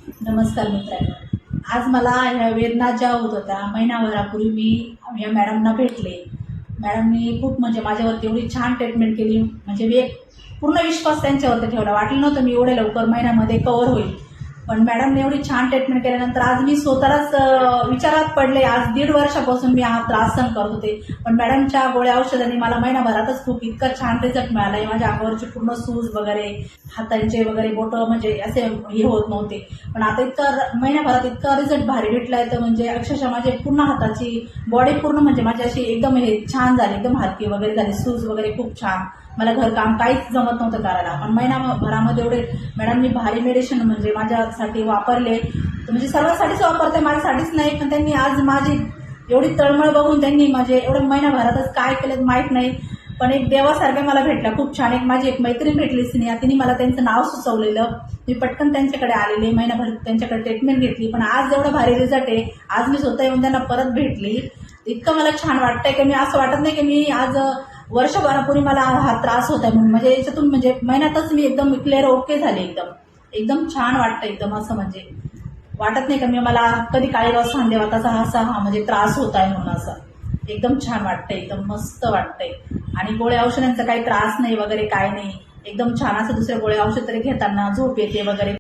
नमस्कार मित्रांनो. आज मला ह्या वेदना ज्या होत होत्या महिनाभरापूर्वी मी या मॅडमना भेटले. मॅडमनी खूप म्हणजे माझ्यावरती एवढी छान ट्रीटमेंट केली, म्हणजे मी एक पूर्ण विश्वास त्यांच्यावरती ठेवला. वाटलं नव्हतं मी एवढ्या लवकर महिन्यामध्ये कव्हर होईल, पण मॅडमने एवढी छान ट्रीटमेंट केल्यानंतर आज मी स्वतःलाच विचारात पडले. आज 1.5 वर्षापासून मी हा त्रास सहन करत होते, पण मॅडमच्या गोळ्या औषधांनी मला महिनाभरातच खूप इतका छान रिझल्ट मिळाला. माझ्या अंगावरची पूर्ण सूज वगैरे, हातांचे वगैरे बोटं म्हणजे असे हे होत नव्हते, पण आता इतकं महिनाभरात इतका रिझल्ट भारी भेटलाय तर म्हणजे अक्षरशः माझे पूर्ण हाताची बॉडी पूर्ण म्हणजे माझी अशी एकदम हे छान झाली, एकदम हलकी वगैरे झाली. सूज वगैरे खूप छान. मला घरकाम काहीच जमत नव्हतं करायला, पण महिनाभरामध्ये एवढे मॅडमनी भारी मेडिसिन म्हणजे माझ्यासाठी वापरले. म्हणजे सर्वांसाठीच वापरते, माझ्यासाठीच नाही. पण त्यांनी आज माझी एवढी तळमळ बघून त्यांनी माझे एवढं महिनाभरातच काय केलं माहीत नाही, पण एक देवासारख्या मला भेटल्या. खूप छान. माझी एक मैत्रीण भेटली स्नेहा, तिने मला त्यांचं नाव सुचवलेलं. मी पटकन त्यांच्याकडे आलेले, महिनाभर त्यांच्याकडे ट्रीटमेंट घेतली. पण आज एवढं भारी रिझल्ट आहे, आज मी स्वतः येऊन त्यांना परत भेटली. इतकं मला छान वाटतंय की मी असं वाटत नाही की मी आज वर्षभरापूर्वी मला हा त्रास होता म्हणून. म्हणजे याच्यातून म्हणजे महिन्यातच मी एकदम क्लिअर ओके झाले. एकदम एकदम छान वाटतं. एकदम असं म्हणजे वाटत नाही का मी मला कधी काळीगाव सांधेवाताचा असा हा म्हणजे त्रास होत आहे म्हणून. असं एकदम छान वाटतंय, एकदम मस्त वाटतंय. आणि गोळ्या औषधांचा काही त्रास नाही वगैरे काय नाही, एकदम छान. असं दुसऱ्या गोळ्या औषध तरी घेताना झोप येते वगैरे